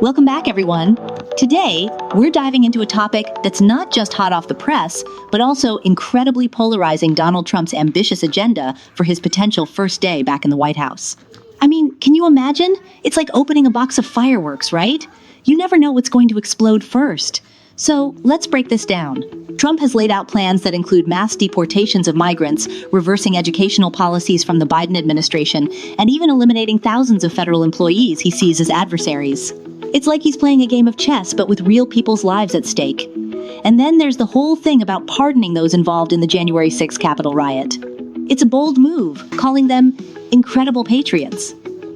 Welcome back, everyone. Today, we're diving into a topic that's not just hot off the press, but also incredibly polarizing Donald Trump's ambitious agenda for his potential first day back in the White House. I mean, can you imagine? It's like opening a box of fireworks, right? You never know what's going to explode first. So let's break this down. Trump has laid out plans that include mass deportations of migrants, reversing educational policies from the Biden administration, and even eliminating thousands of federal employees he sees as adversaries. It's like he's playing a game of chess, but with real people's lives at stake. And then there's the whole thing about pardoning those involved in the January 6th Capitol riot. It's a bold move, calling them incredible patriots.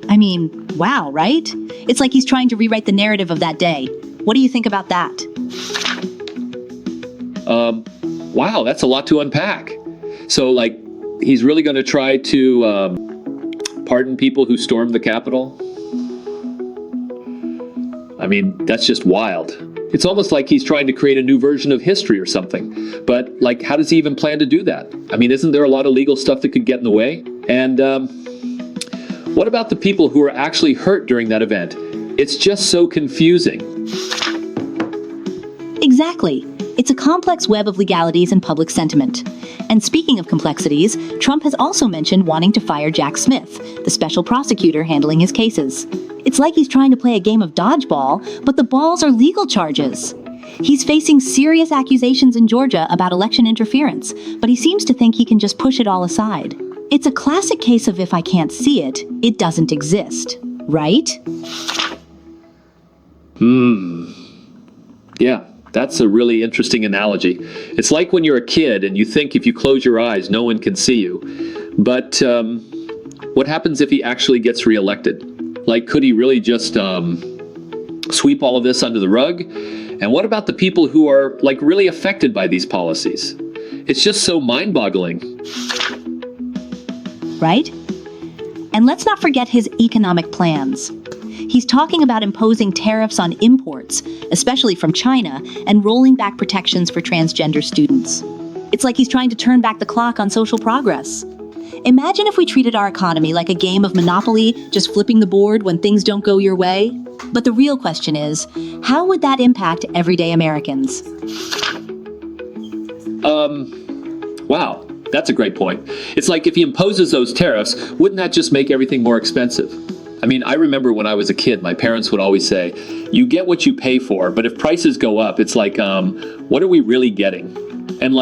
I mean, wow, right? It's like he's trying to rewrite the narrative of that day. What do you think about that? Wow, that's a lot to unpack. So, he's really going to try to pardon people who stormed the Capitol? I mean, that's just wild. It's almost like he's trying to create a new version of history or something. But, how does he even plan to do that? I mean, isn't there a lot of legal stuff that could get in the way? And what about the people who were actually hurt during that event? It's just so confusing. Exactly. It's a complex web of legalities and public sentiment. And speaking of complexities, Trump has also mentioned wanting to fire Jack Smith, the special prosecutor handling his cases. It's like he's trying to play a game of dodgeball, but the balls are legal charges. He's facing serious accusations in Georgia about election interference, but he seems to think he can just push it all aside. It's a classic case of if I can't see it, it doesn't exist, right? Yeah. That's a really interesting analogy. It's like when you're a kid and you think if you close your eyes, no one can see you. But what happens if he actually gets reelected? Could he really just sweep all of this under the rug? And what about the people who are, really affected by these policies? It's just so mind-boggling. Right? And let's not forget his economic plans. He's talking about imposing tariffs on imports, especially from China, and rolling back protections for transgender students. It's like he's trying to turn back the clock on social progress. Imagine if we treated our economy like a game of Monopoly, just flipping the board when things don't go your way. But the real question is, how would that impact everyday Americans? Wow, that's a great point. It's like if he imposes those tariffs, wouldn't that just make everything more expensive? I mean, I remember when I was a kid, my parents would always say, you get what you pay for, but if prices go up, it's like, what are we really getting? And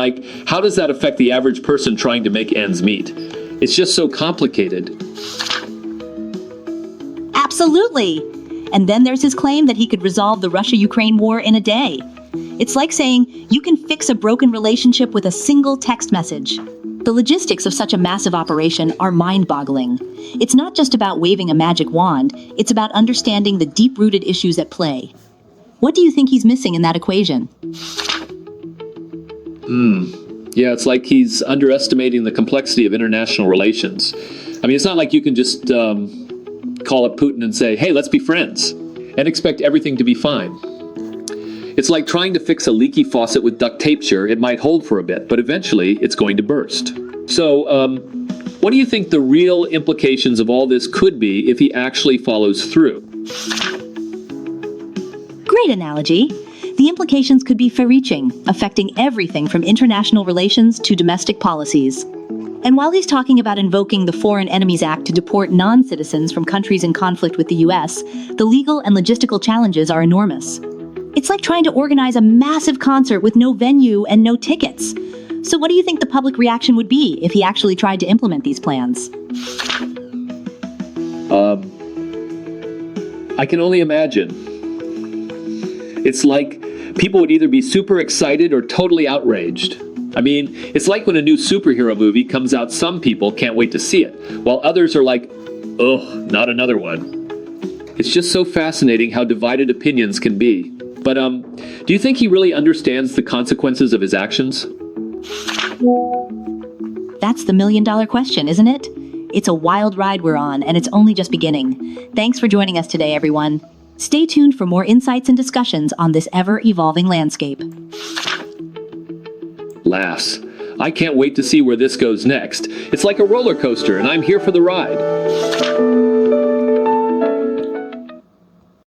how does that affect the average person trying to make ends meet? It's just so complicated. Absolutely. And then there's his claim that he could resolve the Russia-Ukraine war in a day. It's like saying you can fix a broken relationship with a single text message. The logistics of such a massive operation are mind-boggling. It's not just about waving a magic wand, it's about understanding the deep-rooted issues at play. What do you think he's missing in that equation? Yeah, it's like he's underestimating the complexity of international relations. I mean, it's not like you can just call up Putin and say, hey, let's be friends, and expect everything to be fine. It's like trying to fix a leaky faucet with duct tape. Sure, it might hold for a bit, but eventually it's going to burst. So, what do you think the real implications of all this could be if he actually follows through? Great analogy. The implications could be far-reaching, affecting everything from international relations to domestic policies. And while he's talking about invoking the Foreign Enemies Act to deport non-citizens from countries in conflict with the U.S., the legal and logistical challenges are enormous. It's like trying to organize a massive concert with no venue and no tickets. So what do you think the public reaction would be if he actually tried to implement these plans? I can only imagine. It's like people would either be super excited or totally outraged. I mean, it's like when a new superhero movie comes out, some people can't wait to see it, while others are like, ugh, not another one. It's just so fascinating how divided opinions can be. But do you think he really understands the consequences of his actions? That's the million-dollar question, isn't it? It's a wild ride we're on, and it's only just beginning. Thanks for joining us today, everyone. Stay tuned for more insights and discussions on this ever-evolving landscape. Laughs. I can't wait to see where this goes next. It's like a roller coaster, and I'm here for the ride.